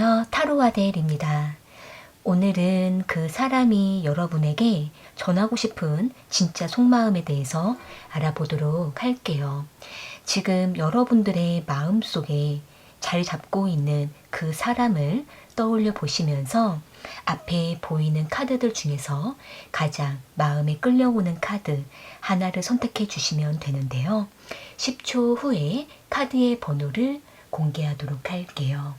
안녕하세요. 타로아델입니다. 오늘은 그 사람이 여러분에게 전하고 싶은 진짜 속마음에 대해서 알아보도록 할게요. 지금 여러분들의 마음속에 자리 잡고 있는 그 사람을 떠올려 보시면서 앞에 보이는 카드들 중에서 가장 마음에 끌려오는 카드 하나를 선택해 주시면 되는데요. 10초 후에 카드의 번호를 공개하도록 할게요.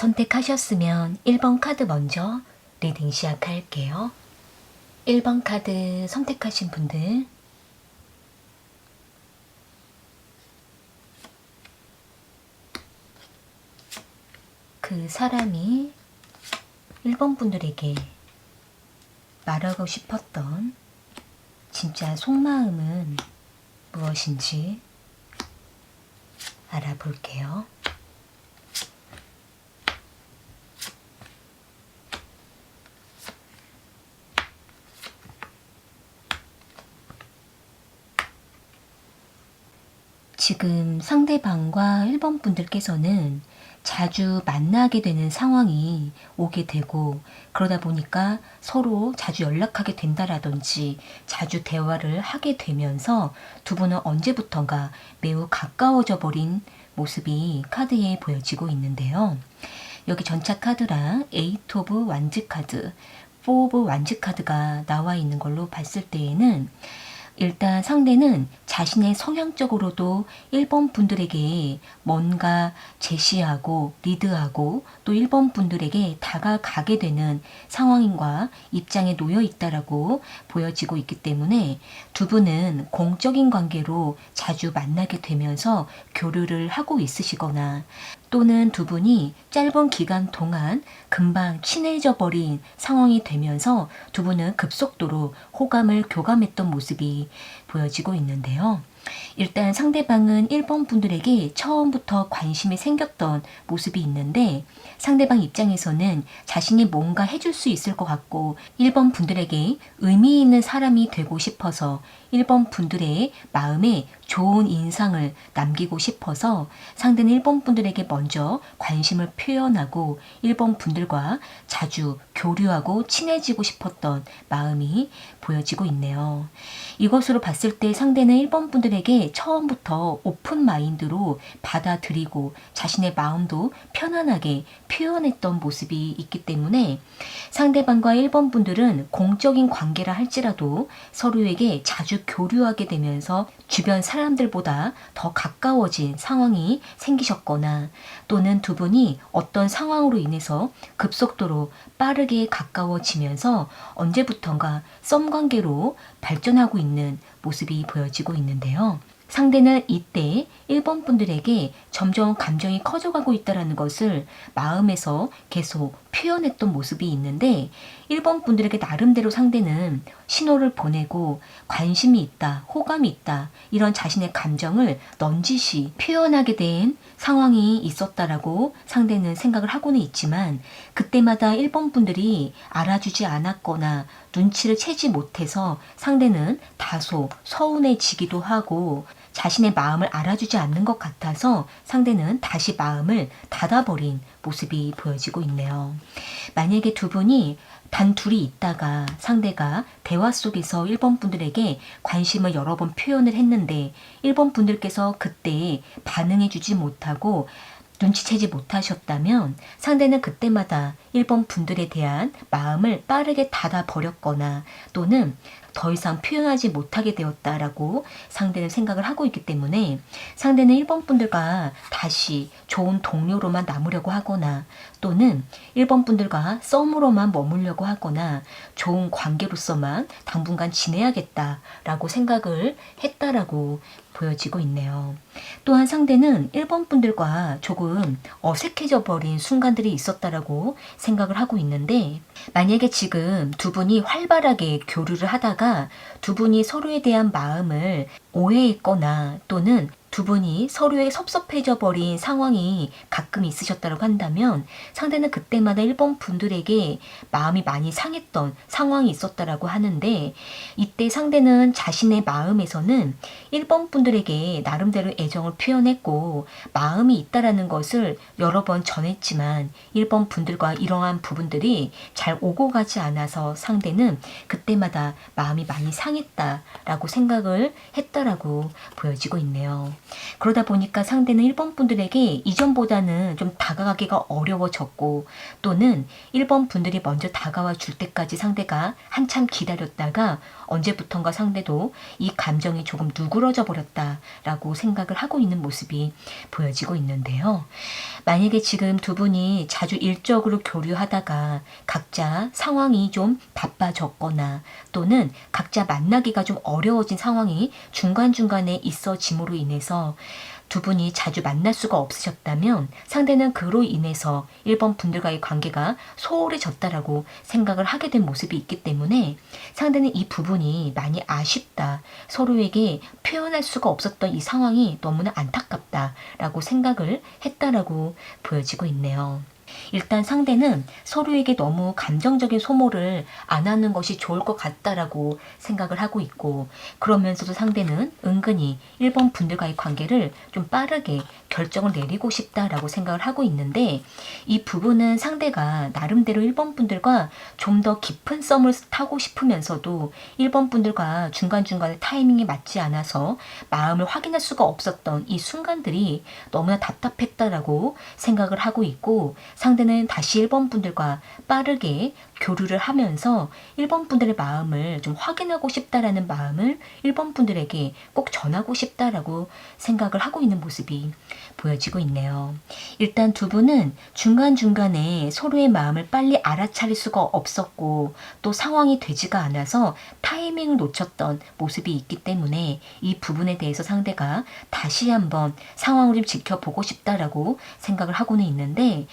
선택하셨으면 1번 카드 먼저 리딩 시작할게요. 1번 카드 선택하신 분들 그 사람이 1번 분들에게 말하고 싶었던 진짜 속마음은 무엇인지 알아볼게요. 지금 상대방과 1번 분들께서는 자주 만나게 되는 상황이 오게 되고 그러다 보니까 서로 자주 연락하게 된다라든지 자주 대화를 하게 되면서 두 분은 언제부턴가 매우 가까워져 버린 모습이 카드에 보여지고 있는데요. 여기 전차 카드랑 8 오브 완즈 카드, 4 오브 완즈 카드가 나와 있는 걸로 봤을 때에는 일단 상대는 자신의 성향적으로도 1번 분들에게 뭔가 제시하고 리드하고 또 1번 분들에게 다가가게 되는 상황과 입장에 놓여 있다라고 보여지고 있기 때문에 두 분은 공적인 관계로 자주 만나게 되면서 교류를 하고 있으시거나 또는 두 분이 짧은 기간 동안 금방 친해져 버린 상황이 되면서 두 분은 급속도로 호감을 교감했던 모습이 보여지고 있는데요. 일단 상대방은 1번 분들에게 처음부터 관심이 생겼던 모습이 있는데 상대방 입장에서는 자신이 뭔가 해줄 수 있을 것 같고 1번 분들에게 의미 있는 사람이 되고 싶어서 1번 분들의 마음에 좋은 인상을 남기고 싶어서 상대는 1번 분들에게 먼저 관심을 표현하고 1번 분들과 자주 교류하고 친해지고 싶었던 마음이 보여지고 있네요. 이것으로 봤을 때 상대는 1번 분들에게 처음부터 오픈 마인드로 받아들이고 자신의 마음도 편안하게 표현했던 모습이 있기 때문에 상대방과 1번 분들은 공적인 관계라 할지라도 서로에게 자주 교류하게 되면서 주변 사람들보다 더 가까워진 상황이 생기셨거나 또는 두 분이 어떤 상황으로 인해서 급속도로 빠르게 가까워지면서 언제부턴가 썸 관계로 발전하고 있는 모습이 보여지고 있는데요. 상대는 이때 1번 분들에게 점점 감정이 커져가고 있다는 것을 마음에서 계속 표현했던 모습이 있는데 1번 분들에게 나름대로 상대는 신호를 보내고 관심이 있다, 호감이 있다 이런 자신의 감정을 넌지시 표현하게 된 상황이 있었다라고 상대는 생각을 하고는 있지만 그때마다 1번 분들이 알아주지 않았거나 눈치를 채지 못해서 상대는 다소 서운해지기도 하고 자신의 마음을 알아주지 않는 것 같아서 상대는 다시 마음을 닫아버린 모습이 보여지고 있네요. 만약에 두 분이 단 둘이 있다가 상대가 대화 속에서 1번 분들에게 관심을 여러 번 표현을 했는데 1번 분들께서 그때 반응해주지 못하고 눈치채지 못하셨다면 상대는 그때마다 1번 분들에 대한 마음을 빠르게 닫아버렸거나 또는 더 이상 표현하지 못하게 되었다라고 상대는 생각을 하고 있기 때문에 상대는 1번 분들과 다시 좋은 동료로만 남으려고 하거나 또는 1번 분들과 썸으로만 머물려고 하거나 좋은 관계로서만 당분간 지내야겠다라고 생각을 했다라고 보여지고 있네요. 또한 상대는 1번 분들과 조금 어색해져 버린 순간들이 있었다라고 생각을 하고 있는데 만약에 지금 두 분이 활발하게 교류를 하다가 두 분이 서로에 대한 마음을 오해했거나 또는 두 분이 서로에 섭섭해져 버린 상황이 가끔 있으셨다고 한다면 상대는 그때마다 1번 분들에게 마음이 많이 상했던 상황이 있었다라고 하는데 이때 상대는 자신의 마음에서는 1번 분들에게 나름대로 애정을 표현했고 마음이 있다라는 것을 여러 번 전했지만 1번 분들과 이러한 부분들이 잘 오고 가지 않아서 상대는 그때마다 마음이 많이 상했다라고 생각을 했다라고 보여지고 있네요. 그러다 보니까 상대는 1번 분들에게 이전보다는 좀 다가가기가 어려워졌고 또는 1번 분들이 먼저 다가와 줄 때까지 상대가 한참 기다렸다가 언제부턴가 상대도 이 감정이 조금 누그러져 버렸다라고 생각을 하고 있는 모습이 보여지고 있는데요. 만약에 지금 두 분이 자주 일적으로 교류하다가 각자 상황이 좀 바빠졌거나 또는 각자 만나기가 좀 어려워진 상황이 중간중간에 있어짐으로 인해서 두 분이 자주 만날 수가 없으셨다면 상대는 그로 인해서 1번 분들과의 관계가 소홀해졌다라고 생각을 하게 된 모습이 있기 때문에 상대는 이 부분이 많이 아쉽다. 서로에게 표현할 수가 없었던 이 상황이 너무나 안타깝다라고 생각을 했다라고 보여지고 있네요. 일단 상대는 서로에게 너무 감정적인 소모를 안 하는 것이 좋을 것 같다라고 생각을 하고 있고 그러면서도 상대는 은근히 1번 분들과의 관계를 좀 빠르게 결정을 내리고 싶다라고 생각을 하고 있는데 이 부분은 상대가 나름대로 1번 분들과 좀 더 깊은 썸을 타고 싶으면서도 1번 분들과 중간중간에 타이밍이 맞지 않아서 마음을 확인할 수가 없었던 이 순간들이 너무나 답답했다라고 생각을 하고 있고 상대는 다시 1번 분들과 빠르게 교류를 하면서 1번 분들의 마음을 좀 확인하고 싶다라는 마음을 1번 분들에게 꼭 전하고 싶다라고 생각을 하고 있는 모습이 보여지고 있네요. 일단 두 분은 중간중간에 서로의 마음을 빨리 알아차릴 수가 없었고 또 상황이 되지가 않아서 타이밍을 놓쳤던 모습이 있기 때문에 이 부분에 대해서 상대가 다시 한번 상황을 좀 지켜보고 싶다라고 생각을 하고는 있는데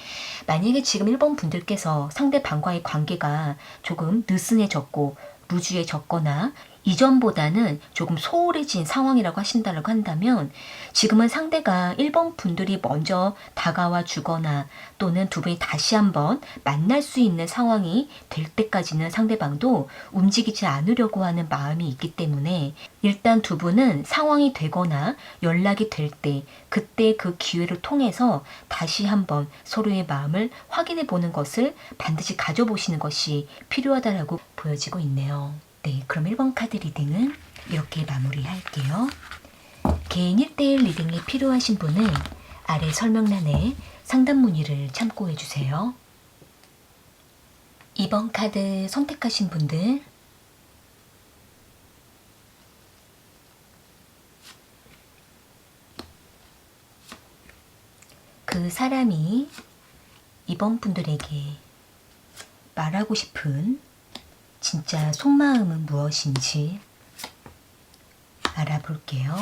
만약에 지금 1번 분들께서 상대방과의 관계가 조금 느슨해졌고 루즈해졌거나 이전보다는 조금 소홀해진 상황이라고 하신다고 한다면 지금은 상대가 1번 분들이 먼저 다가와 주거나 또는 두 분이 다시 한번 만날 수 있는 상황이 될 때까지는 상대방도 움직이지 않으려고 하는 마음이 있기 때문에 일단 두 분은 상황이 되거나 연락이 될 때 그때 그 기회를 통해서 다시 한번 서로의 마음을 확인해 보는 것을 반드시 가져보시는 것이 필요하다고 보여지고 있네요. 네, 그럼 1번 카드 리딩은 이렇게 마무리할게요. 개인 1대1 리딩이 필요하신 분은 아래 설명란에 상담 문의를 참고해주세요. 2번 카드 선택하신 분들 그 사람이 2번 분들에게 말하고 싶은 진짜 속마음은 무엇인지 알아볼게요.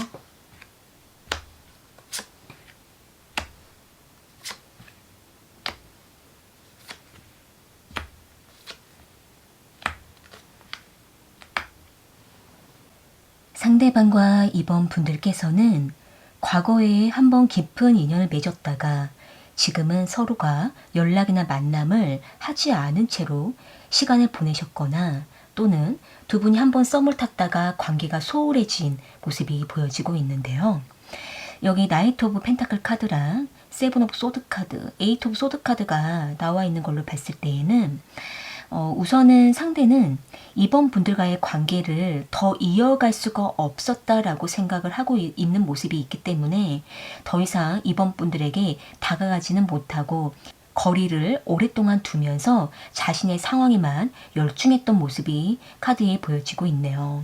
상대방과 2번 분들께서는 과거에 한번 깊은 인연을 맺었다가 지금은 서로가 연락이나 만남을 하지 않은 채로 시간을 보내셨거나 또는 두 분이 한번 썸을 탔다가 관계가 소홀해진 모습이 보여지고 있는데요. 여기 나이트 오브 펜타클 카드랑 세븐 오브 소드 카드, 에이트 오브 소드 카드가 나와 있는 걸로 봤을 때에는 우선은 상대는 이번 분들과의 관계를 더 이어갈 수가 없었다라고 생각을 하고 있는 모습이 있기 때문에 더 이상 이번 분들에게 다가가지는 못하고 거리를 오랫동안 두면서 자신의 상황에만 열중했던 모습이 카드에 보여지고 있네요.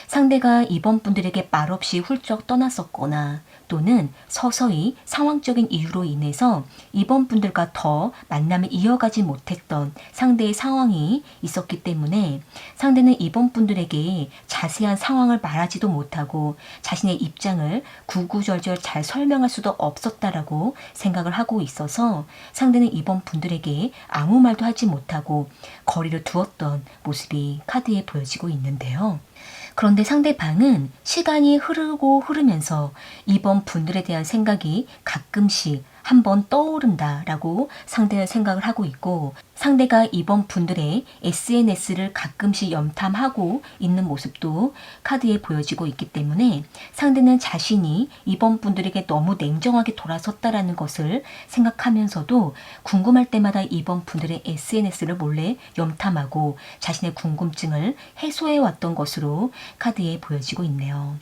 상대가 이번 분들에게 말없이 훌쩍 떠났었거나 또는 서서히 상황적인 이유로 인해서 이번 분들과 더 만남을 이어가지 못했던 상대의 상황이 있었기 때문에 상대는 이번 분들에게 자세한 상황을 말하지도 못하고 자신의 입장을 구구절절 잘 설명할 수도 없었다라고 생각을 하고 있어서 상대는 이번 분들에게 아무 말도 하지 못하고 거리를 두었던 모습이 카드에 보여지고 있는데요. 그런데 상대방은 시간이 흐르고 흐르면서 이번 분들에 대한 생각이 가끔씩 한번 떠오른다라고 상대는 생각을 하고 있고 상대가 이번 분들의 SNS를 가끔씩 염탐하고 있는 모습도 카드에 보여지고 있기 때문에 상대는 자신이 이번 분들에게 너무 냉정하게 돌아섰다라는 것을 생각하면서도 궁금할 때마다 이번 분들의 SNS를 몰래 염탐하고 자신의 궁금증을 해소해 왔던 것으로 카드에 보여지고 있네요.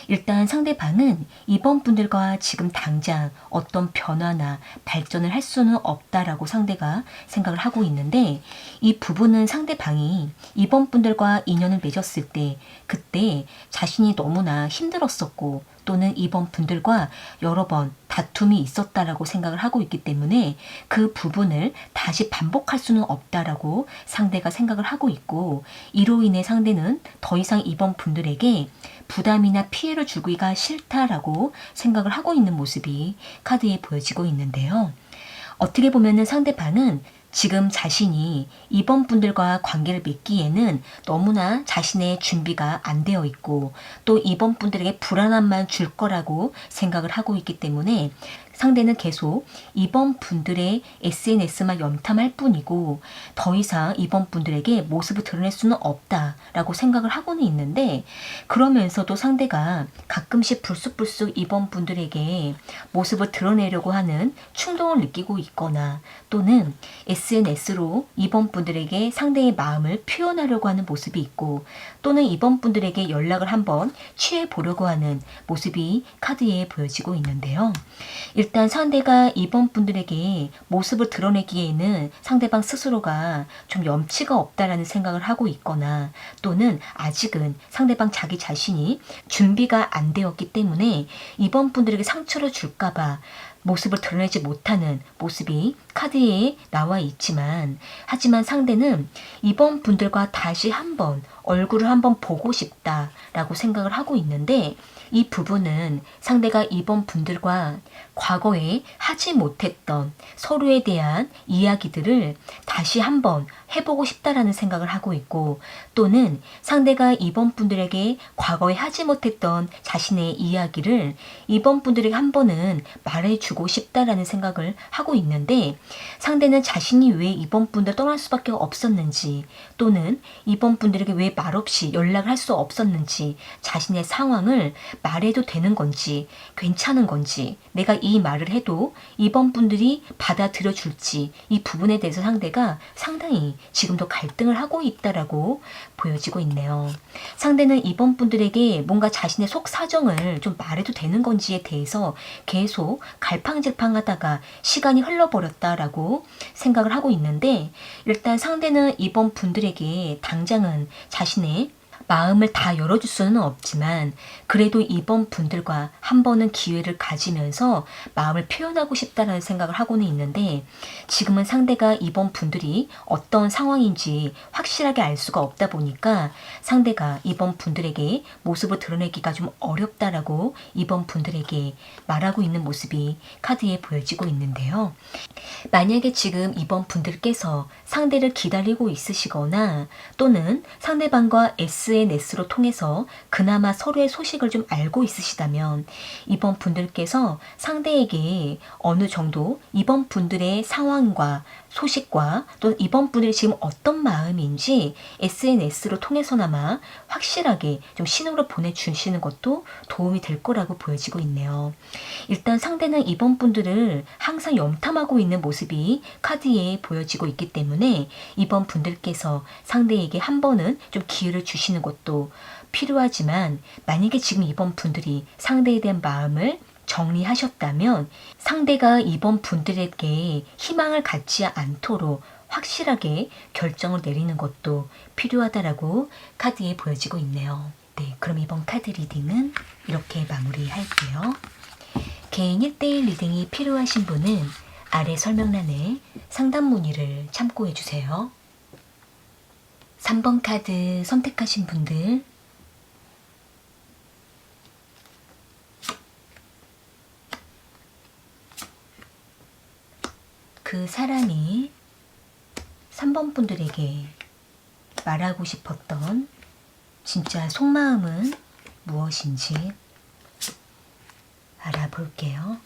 일단 상대방은 이번 분들과 지금 당장 어떤 변화나 발전을 할 수는 없다라고 상대가 생각을 하고 있는데 이 부분은 상대방이 이번 분들과 인연을 맺었을 때 그때 자신이 너무나 힘들었었고 또는 이번 분들과 여러 번 다툼이 있었다라고 생각을 하고 있기 때문에 그 부분을 다시 반복할 수는 없다라고 상대가 생각을 하고 있고 이로 인해 상대는 더 이상 이번 분들에게 부담이나 피해를 주기가 싫다라고 생각을 하고 있는 모습이 카드에 보여지고 있는데요. 어떻게 보면은 상대방은 지금 자신이 이번 분들과 관계를 맺기에는 너무나 자신의 준비가 안 되어 있고 또 이번 분들에게 불안함만 줄 거라고 생각을 하고 있기 때문에 상대는 계속 이번 분들의 SNS만 염탐할 뿐이고 더 이상 이번 분들에게 모습을 드러낼 수는 없다라고 생각을 하고는 있는데 그러면서도 상대가 가끔씩 불쑥불쑥 이번 분들에게 모습을 드러내려고 하는 충동을 느끼고 있거나 또는 SNS로 이번 분들에게 상대의 마음을 표현하려고 하는 모습이 있고 또는 이번 분들에게 연락을 한번 취해 보려고 하는 모습이 카드에 보여지고 있는데요. 일단 상대가 이번 분들에게 모습을 드러내기에는 상대방 스스로가 좀 염치가 없다라는 생각을 하고 있거나 또는 아직은 상대방 자기 자신이 준비가 안 되었기 때문에 이번 분들에게 상처를 줄까봐 모습을 드러내지 못하는 모습이 카드에 나와 있지만 하지만 상대는 이번 분들과 다시 한번 얼굴을 한번 보고 싶다라고 생각을 하고 있는데 이 부분은 상대가 이번 분들과 과거에 하지 못했던 서로에 대한 이야기들을 다시 한번 해보고 싶다라는 생각을 하고 있고 또는 상대가 이번 분들에게 과거에 하지 못했던 자신의 이야기를 이번 분들에게 한 번은 말해주고 싶다라는 생각을 하고 있는데 상대는 자신이 왜 이번 분들 떠날 수밖에 없었는지 또는 이번 분들에게 왜 말없이 연락을 할 수 없었는지 자신의 상황을 말해도 되는 건지 괜찮은 건지 내가 이 말을 해도 이번 분들이 받아들여 줄지 이 부분에 대해서 상대가 상당히 지금도 갈등을 하고 있다라고 보여지고 있네요. 상대는 이번 분들에게 뭔가 자신의 속 사정을 좀 말해도 되는 건지에 대해서 계속 갈팡질팡하다가 시간이 흘러버렸다라고 생각을 하고 있는데 일단 상대는 이번 분들에게 당장은 자신의 마음을 다 열어줄 수는 없지만 그래도 이번 분들과 한 번은 기회를 가지면서 마음을 표현하고 싶다라는 생각을 하고는 있는데 지금은 상대가 이번 분들이 어떤 상황인지 확실하게 알 수가 없다 보니까 상대가 이번 분들에게 모습을 드러내기가 좀 어렵다라고 이번 분들에게 말하고 있는 모습이 카드에 보여지고 있는데요. 만약에 지금 이번 분들께서 상대를 기다리고 있으시거나 또는 상대방과 SNS로 통해서 그나마 서로의 소식을 좀 알고 있으시다면 이번 분들께서 상대에게 어느 정도 이번 분들의 상황과 소식과 또 이번 분들이 지금 어떤 마음인지 SNS로 통해서나마 확실하게 좀 신호를 보내주시는 것도 도움이 될 거라고 보여지고 있네요. 일단 상대는 이번 분들을 항상 염탐하고 있는 모습이 카드에 보여지고 있기 때문에 이번 분들께서 상대에게 한 번은 좀 기회를 주시는 것도 필요하지만, 만약에 지금 이번 분들이 상대에 대한 마음을 정리하셨다면 상대가 이번 분들에게 희망을 갖지 않도록 확실하게 결정을 내리는 것도 필요하다라고 카드에 보여지고 있네요. 네, 그럼 이번 카드 리딩은 이렇게 마무리할게요. 개인 1대1 리딩이 필요하신 분은 아래 설명란에 상담 문의를 참고해주세요. 3번 카드 선택하신 분들, 그 사람이 3번 분들에게 말하고 싶었던 진짜 속마음은 무엇인지 알아볼게요.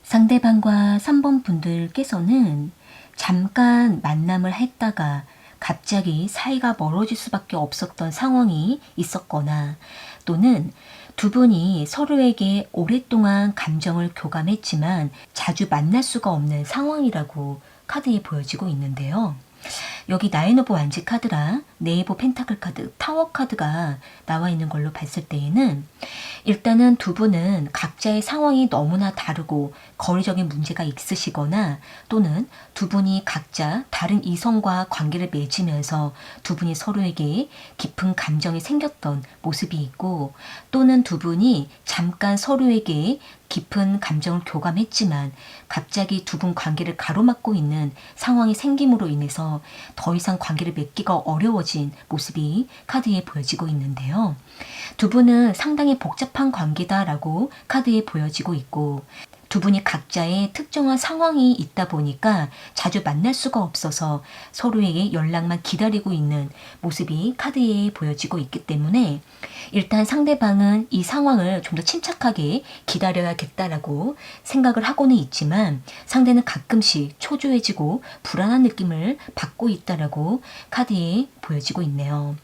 상대방과 3번 분들께서는 잠깐 만남을 했다가 갑자기 사이가 멀어질 수밖에 없었던 상황이 있었거나, 또는 두 분이 서로에게 오랫동안 감정을 교감했지만 자주 만날 수가 없는 상황이라고 카드에 보여지고 있는데요. 여기 나인 오브 완지 카드랑 네이버 펜타클 카드, 타워 카드가 나와 있는 걸로 봤을 때에는 일단은 두 분은 각자의 상황이 너무나 다르고 거리적인 문제가 있으시거나, 또는 두 분이 각자 다른 이성과 관계를 맺으면서 두 분이 서로에게 깊은 감정이 생겼던 모습이 있고, 또는 두 분이 잠깐 서로에게 깊은 감정을 교감했지만 갑자기 두 분 관계를 가로막고 있는 상황이 생김으로 인해서 더 이상 관계를 맺기가 어려워진 모습이 카드에 보여지고 있는데요. 두 분은 상당히 복잡한 관계다라고 카드에 보여지고 있고, 두 분이 각자의 특정한 상황이 있다 보니까 자주 만날 수가 없어서 서로에게 연락만 기다리고 있는 모습이 카드에 보여지고 있기 때문에, 일단 상대방은 이 상황을 좀 더 침착하게 기다려야겠다라고 생각을 하고는 있지만 상대는 가끔씩 초조해지고 불안한 느낌을 받고 있다라고 카드에 보여지고 있네요.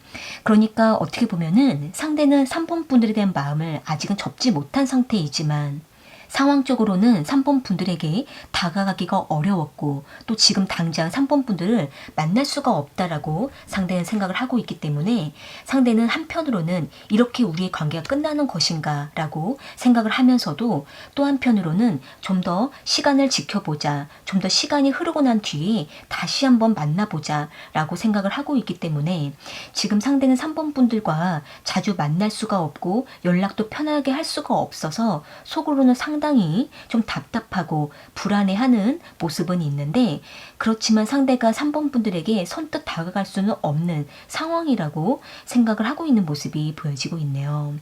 그러니까 어떻게 보면은 상대는 3번 분들에 대한 마음을 아직은 접지 못한 상태이지만 상황적으로는 3번 분들에게 다가가기가 어려웠고, 또 지금 당장 3번 분들을 만날 수가 없다라고 상대는 생각을 하고 있기 때문에 상대는 한편으로는 이렇게 우리의 관계가 끝나는 것인가 라고 생각을 하면서도, 또 한편으로는 좀 더 시간을 지켜보자, 좀 더 시간이 흐르고 난 뒤에 다시 한번 만나보자 라고 생각을 하고 있기 때문에 지금 상대는 3번 분들과 자주 만날 수가 없고 연락도 편하게 할 수가 없어서 속으로는 상당히 좀 답답하고 불안해하는 모습은 있는데, 그렇지만 상대가 3번 분들에게 선뜻 다가갈 수는 없는 상황이라고 생각을 하고 있는 모습이 보여지고 있네요.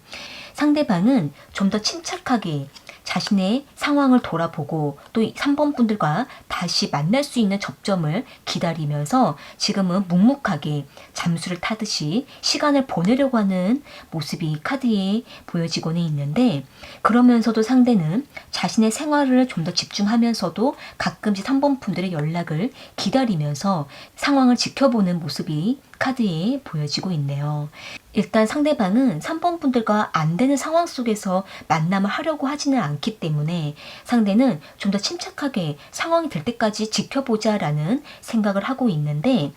상대방은 좀 더 침착하게 자신의 상황을 돌아보고 또 3번 분들과 다시 만날 수 있는 접점을 기다리면서 지금은 묵묵하게 잠수를 타듯이 시간을 보내려고 하는 모습이 카드에 보여지고는 있는데, 그러면서도 상대는 자신의 생활을 좀 더 집중하면서도 가끔씩 3번 분들의 연락을 기다리면서 상황을 지켜보는 모습이 카드에 보여지고 있네요. 일단 상대방은 3번 분들과 안 되는 상황 속에서 만남을 하려고 하지는 않기 때문에 상대는 좀 더 침착하게 상황이 될 때까지 지켜보자라는 생각을 하고 있는데,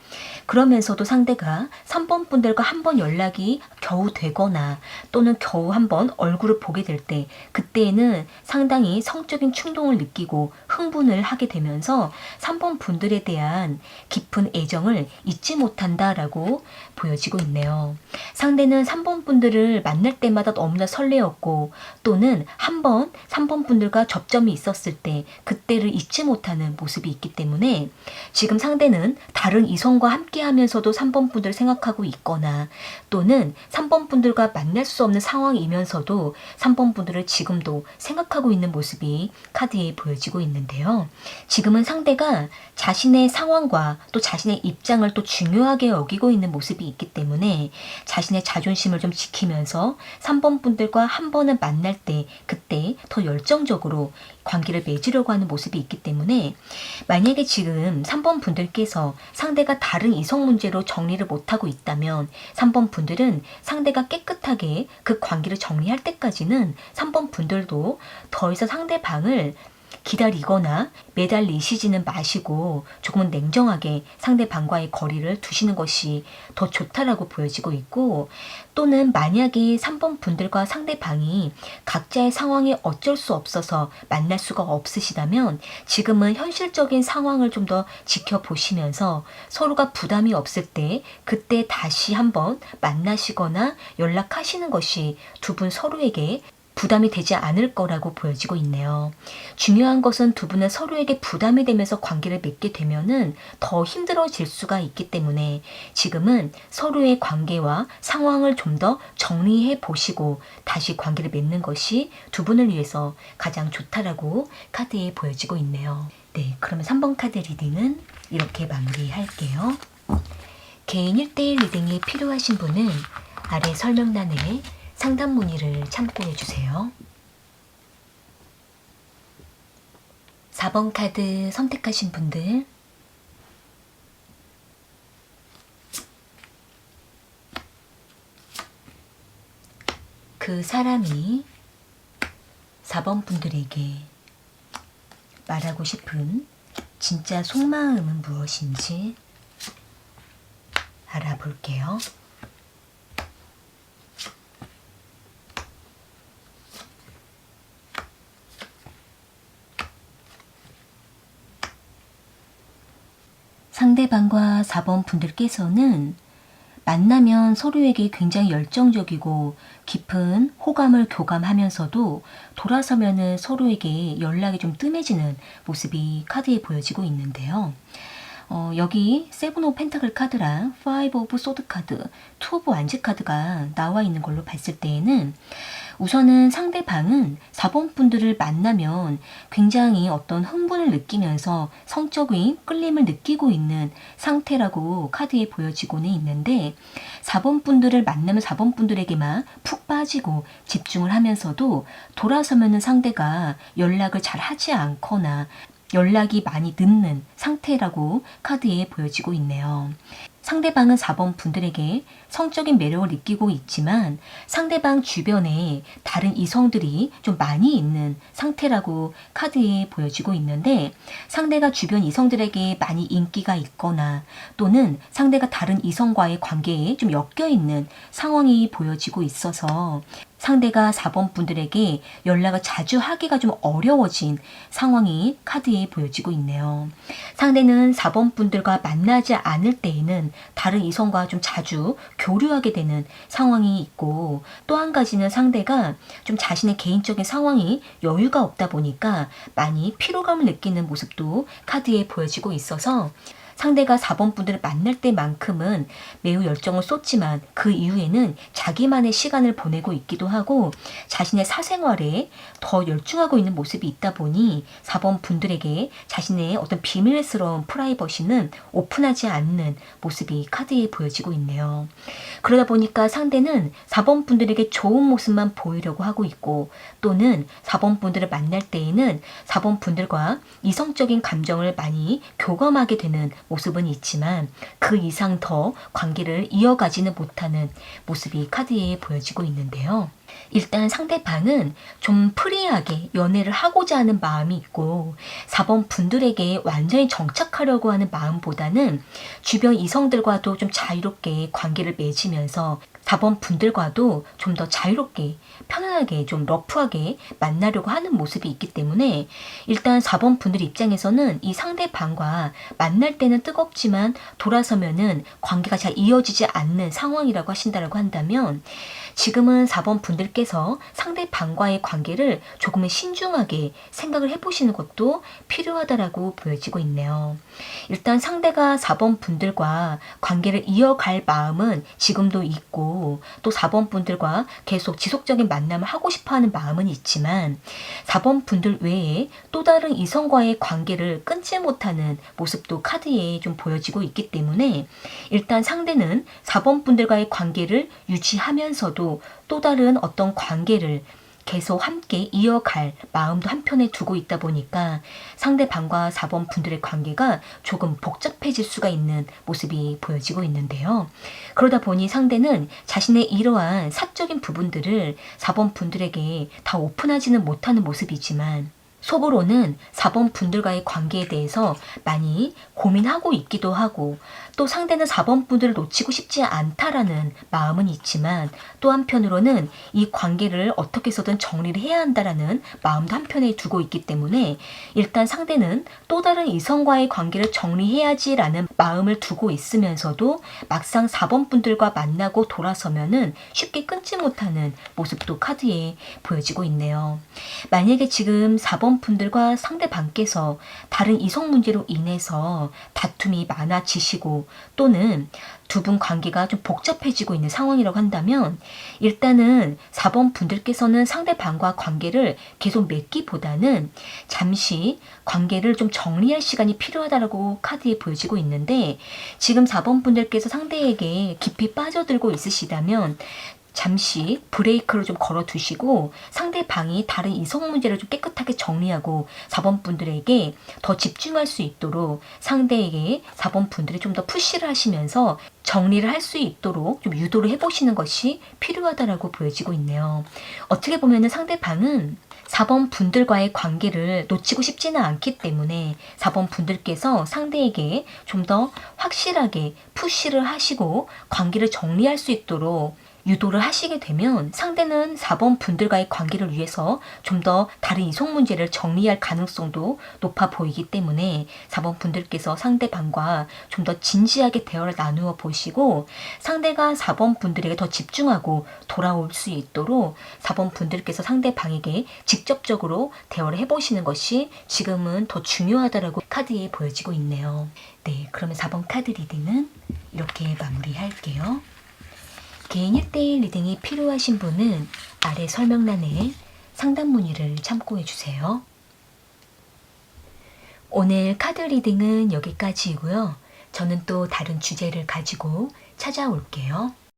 그러면서도 상대가 3번 분들과 한번 연락이 겨우 되거나 또는 겨우 한번 얼굴을 보게 될 때, 그때에는 상당히 성적인 충동을 느끼고 흥분을 하게 되면서 3번 분들에 대한 깊은 애정을 잊지 못한다라고 보여지고 있네요. 상대는 3번 분들을 만날 때마다 너무나 설레었고, 또는 한번 3번 분들과 접점이 있었을 때 그때를 잊지 못하는 모습이 있기 때문에 지금 상대는 다른 이성과 함께 하면서도 3번 분들을 생각하고 있거나, 또는 3번 분들과 만날 수 없는 상황이면서도 3번 분들을 지금도 생각하고 있는 모습이 카드에 보여지고 있는데, 있는데요. 지금은 상대가 자신의 상황과 또 자신의 입장을 또 중요하게 여기고 있는 모습이 있기 때문에 자신의 자존심을 좀 지키면서 3번 분들과 한 번은 만날 때 그때 더 열정적으로 관계를 맺으려고 하는 모습이 있기 때문에 만약에 지금 3번 분들께서 상대가 다른 이성 문제로 정리를 못하고 있다면 3번 분들은 상대가 깨끗하게 그 관계를 정리할 때까지는 3번 분들도 더 이상 상대방을 기다리거나 매달리시지는 마시고 조금은 냉정하게 상대방과의 거리를 두시는 것이 더 좋다라고 보여지고 있고, 또는 만약에 3번 분들과 상대방이 각자의 상황이 어쩔 수 없어서 만날 수가 없으시다면 지금은 현실적인 상황을 좀 더 지켜보시면서 서로가 부담이 없을 때 그때 다시 한번 만나시거나 연락하시는 것이 두 분 서로에게 부담이 되지 않을 거라고 보여지고 있네요. 중요한 것은 두 분은 서로에게 부담이 되면서 관계를 맺게 되면은 더 힘들어질 수가 있기 때문에 지금은 서로의 관계와 상황을 좀 더 정리해 보시고 다시 관계를 맺는 것이 두 분을 위해서 가장 좋다라고 카드에 보여지고 있네요. 네, 그러면 3번 카드 리딩은 이렇게 마무리할게요. 개인 1대1 리딩이 필요하신 분은 아래 설명란에 상담 문의를 참고해 주세요. 4번 카드 선택하신 분들, 그 사람이 4번 분들에게 말하고 싶은 진짜 속마음은 무엇인지 알아볼게요. 상대방과 4번 분들께서는 만나면 서로에게 굉장히 열정적이고 깊은 호감을 교감하면서도 돌아서면은 서로에게 연락이 좀 뜸해지는 모습이 카드에 보여지고 있는데요. 여기 세븐 오브 펜타클 카드랑 파이브 오브 소드 카드, 투 오브 완즈 카드가 나와 있는 걸로 봤을 때에는 우선은 상대방은 4번 분들을 만나면 굉장히 어떤 흥분을 느끼면서 성적인 끌림을 느끼고 있는 상태라고 카드에 보여지고는 있는데 4번 분들을 만나면 4번 분들에게만 푹 빠지고 집중을 하면서도 돌아서면은 상대가 연락을 잘 하지 않거나 연락이 많이 늦는 상태라고 카드에 보여지고 있네요. 상대방은 4번 분들에게 성적인 매력을 느끼고 있지만 상대방 주변에 다른 이성들이 좀 많이 있는 상태라고 카드에 보여지고 있는데, 상대가 주변 이성들에게 많이 인기가 있거나 또는 상대가 다른 이성과의 관계에 좀 엮여 있는 상황이 보여지고 있어서 상대가 4번 분들에게 연락을 자주 하기가 좀 어려워진 상황이 카드에 보여지고 있네요. 상대는 4번 분들과 만나지 않을 때에는 다른 이성과 좀 자주 교류하게 되는 상황이 있고, 또 한 가지는 상대가 좀 자신의 개인적인 상황이 여유가 없다 보니까 많이 피로감을 느끼는 모습도 카드에 보여지고 있어서 상대가 4번 분들을 만날 때만큼은 매우 열정을 쏟지만 그 이후에는 자기만의 시간을 보내고 있기도 하고 자신의 사생활에 더 열중하고 있는 모습이 있다 보니 4번 분들에게 자신의 어떤 비밀스러운 프라이버시는 오픈하지 않는 모습이 카드에 보여지고 있네요. 그러다 보니까 상대는 4번 분들에게 좋은 모습만 보이려고 하고 있고, 또는 4번 분들을 만날 때에는 4번 분들과 이성적인 감정을 많이 교감하게 되는 모습은 있지만 그 이상 더 관계를 이어가지는 못하는 모습이 카드에 보여지고 있는데요. 일단 상대방은 좀 프리하게 연애를 하고자 하는 마음이 있고 4번 분들에게 완전히 정착하려고 하는 마음보다는 주변 이성들과도 좀 자유롭게 관계를 맺으면서 4번 분들과도 좀 더 자유롭게 편안하게 좀 러프하게 만나려고 하는 모습이 있기 때문에 일단 4번 분들 입장에서는 이 상대방과 만날 때는 뜨겁지만 돌아서면은 관계가 잘 이어지지 않는 상황이라고 하신다고 한다면 지금은 4번 분들께서 상대방과의 관계를 조금은 신중하게 생각을 해보시는 것도 필요하다라고 보여지고 있네요. 일단 상대가 4번 분들과 관계를 이어갈 마음은 지금도 있고 또 4번 분들과 계속 지속적인 만남을 하고 싶어하는 마음은 있지만 4번 분들 외에 또 다른 이성과의 관계를 끊지 못하는 모습도 카드에 좀 보여지고 있기 때문에 일단 상대는 4번 분들과의 관계를 유지하면서도 또 다른 어떤 관계를 계속 함께 이어갈 마음도 한편에 두고 있다 보니까 상대방과 4번 분들의 관계가 조금 복잡해질 수가 있는 모습이 보여지고 있는데요. 그러다 보니 상대는 자신의 이러한 사적인 부분들을 4번 분들에게 다 오픈하지는 못하는 모습이지만 속으로는 4번 분들과의 관계에 대해서 많이 고민하고 있기도 하고 또 상대는 4번 분들을 놓치고 싶지 않다라는 마음은 있지만 또 한편으로는 이 관계를 어떻게 해서든 정리를 해야 한다라는 마음도 한편에 두고 있기 때문에 일단 상대는 또 다른 이성과의 관계를 정리해야지라는 마음을 두고 있으면서도 막상 4번 분들과 만나고 돌아서면은 쉽게 끊지 못하는 모습도 카드에 보여지고 있네요. 만약에 지금 4번 분들과 상대방께서 다른 이성 문제로 인해서 다툼이 많아지시고 또는 두 분 관계가 좀 복잡해지고 있는 상황이라고 한다면 일단은 4번 분들께서는 상대방과 관계를 계속 맺기보다는 잠시 관계를 좀 정리할 시간이 필요하다고 카드에 보여지고 있는데 지금 4번 분들께서 상대에게 깊이 빠져들고 있으시다면 잠시 브레이크를 좀 걸어두시고 상대방이 다른 이성 문제를 좀 깨끗하게 정리하고 4번 분들에게 더 집중할 수 있도록 상대에게 4번 분들이 좀 더 푸시를 하시면서 정리를 할 수 있도록 좀 유도를 해보시는 것이 필요하다라고 보여지고 있네요. 어떻게 보면은 상대방은 4번 분들과의 관계를 놓치고 싶지는 않기 때문에 4번 분들께서 상대에게 좀 더 확실하게 푸시를 하시고 관계를 정리할 수 있도록 유도를 하시게 되면 상대는 4번 분들과의 관계를 위해서 좀 더 다른 이성 문제를 정리할 가능성도 높아 보이기 때문에 4번 분들께서 상대방과 좀 더 진지하게 대화를 나누어 보시고 상대가 4번 분들에게 더 집중하고 돌아올 수 있도록 4번 분들께서 상대방에게 직접적으로 대화를 해보시는 것이 지금은 더 중요하다라고 카드에 보여지고 있네요. 네, 그러면 4번 카드 리딩은 이렇게 마무리할게요. 개인 1대1 리딩이 필요하신 분은 아래 설명란에 상담 문의를 참고해 주세요. 오늘 카드 리딩은 여기까지이고요. 저는 또 다른 주제를 가지고 찾아올게요.